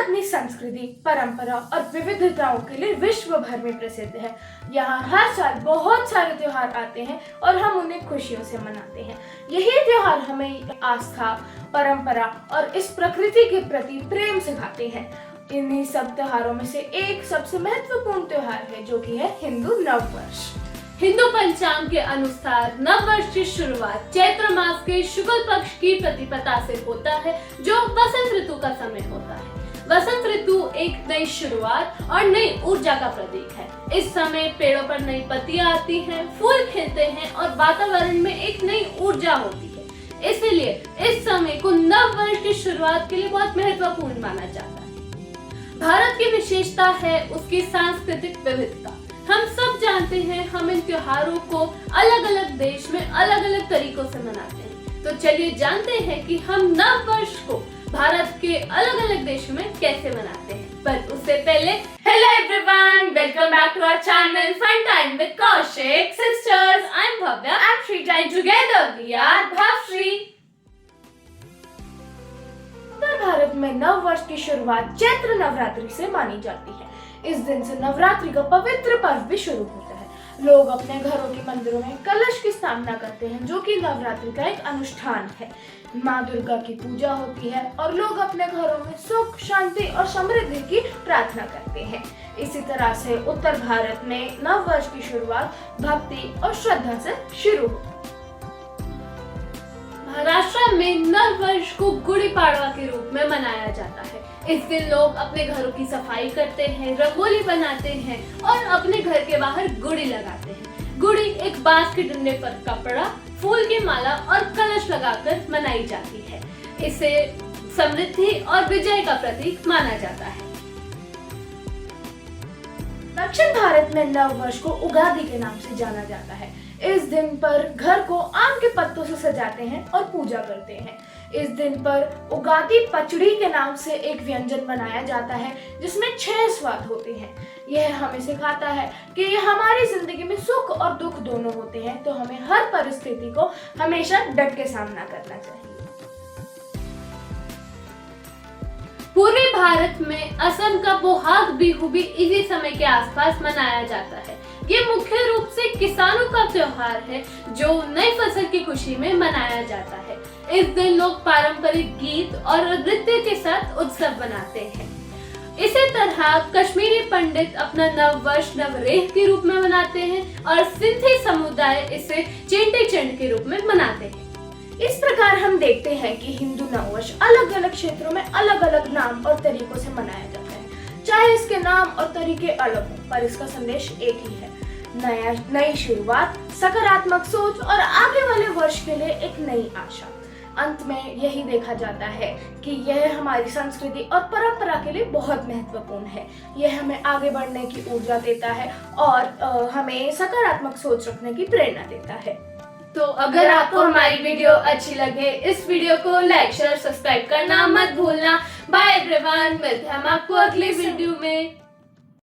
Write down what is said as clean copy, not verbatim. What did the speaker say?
अपनी संस्कृति, परंपरा और विविधताओं के लिए विश्व भर में प्रसिद्ध है। यहाँ हर साल बहुत सारे त्योहार आते हैं और हम उन्हें खुशियों से मनाते हैं। यही त्योहार हमें आस्था, परंपरा और इस प्रकृति के प्रति प्रेम सिखाते हैं। इन्हीं सब त्योहारों में से एक सबसे महत्वपूर्ण त्योहार है जो कि है हिंदू नववर्ष। हिंदू पंचांग के अनुसार नववर्ष की शुरुआत चैत्र मास के शुक्ल पक्ष की प्रतिपदा से होता है, जो वसंत ऋतु का समय होता है। वसंत ऋतु एक नई शुरुआत और नई ऊर्जा का प्रतीक है। इस समय पेड़ों पर नई पत्तियां आती हैं, फूल खिलते हैं और वातावरण में एक नई ऊर्जा होती है। इसलिए इस समय को नववर्ष की शुरुआत के लिए बहुत महत्वपूर्ण माना जाता है। भारत की विशेषता है उसकी सांस्कृतिक विविधता। हम सब जानते हैं, हम इन त्योहारों को अलग अलग देश में अलग अलग तरीकों से मनाते हैं। तो चलिए जानते हैं कि हम नववर्ष को भारत के अलग अलग देशों में कैसे मनाते हैं। पर उससे पहले, hello everyone, welcome back to our channel fun time with Kaushik sisters. I am Bhavya, I am Srija, and together we are Bhavashri. उत्तर भारत में नववर्ष की शुरुआत चैत्र नवरात्रि से मानी जाती है। इस दिन से नवरात्रि का पवित्र पर्व भी शुरू होता है। लोग अपने घरों के मंदिरों में कलश की स्थापना करते हैं, जो कि नवरात्रि का एक अनुष्ठान है। माँ दुर्गा की पूजा होती है और लोग अपने घरों में सुख, शांति और समृद्धि की प्रार्थना करते हैं। इसी तरह से उत्तर भारत में नववर्ष की शुरुआत भक्ति और श्रद्धा से शुरू होती है। महाराष्ट्र में नववर्ष को गुड़ी पाड़वा के रूप में मनाया जाता है। इस दिन लोग अपने घरों की सफाई करते हैं, रंगोली बनाते हैं और अपने घर के बाहर गुड़ी लगाते हैं। गुड़ी एक बांस के डंडे पर कपड़ा, फूल की माला और कलश लगाकर मनाई जाती है। इसे समृद्धि और विजय का प्रतीक माना जाता है। दक्षिण भारत में नववर्ष को उगादि के नाम से जाना जाता है। इस दिन पर घर को आम के पत्तों से सजाते हैं और पूजा करते हैं। इस दिन पर उगादि पचड़ी के नाम से एक व्यंजन बनाया जाता है, जिसमें 6 स्वाद होते हैं। यह हमें सिखाता है कि हमारी जिंदगी में सुख और दुख दोनों होते हैं, तो हमें हर परिस्थिति को हमेशा डट के सामना करना चाहिए। पूर्वी भारत में असम का बोहाग बिहू भी इसी समय के आसपास मनाया जाता है। ये मुख्य रूप से किसानों का त्योहार है, जो नई फसल की खुशी में मनाया जाता है। इस दिन लोग पारंपरिक गीत और नृत्य के साथ उत्सव मनाते हैं। इसी तरह कश्मीरी पंडित अपना नववर्ष नवरेह के रूप में मनाते हैं और सिंधी समुदाय इसे चेटी चंड के रूप में मनाते हैं। इस प्रकार हम देखते हैं कि हिंदू नववर्ष अलग अलग क्षेत्रों में अलग अलग नाम और तरीकों से मनाया जाता है। चाहे इसके नाम और तरीके अलग हों, पर इसका संदेश एक ही है: नई शुरुआत, सकारात्मक सोच और आगे वाले वर्ष के लिए एक नई आशा। अंत में यही देखा जाता है कि यह हमारी संस्कृति और परंपरा के लिए बहुत महत्वपूर्ण है। यह हमें आगे बढ़ने की ऊर्जा देता है और हमें सकारात्मक सोच रखने की प्रेरणा देता है। तो अगर आपको हमारी वीडियो अच्छी लगे, इस वीडियो को लाइक, शेयर, सब्सक्राइब करना मत भूलना। बाय एवरीवन, मिलते हैं हम आपको अगली वीडियो में।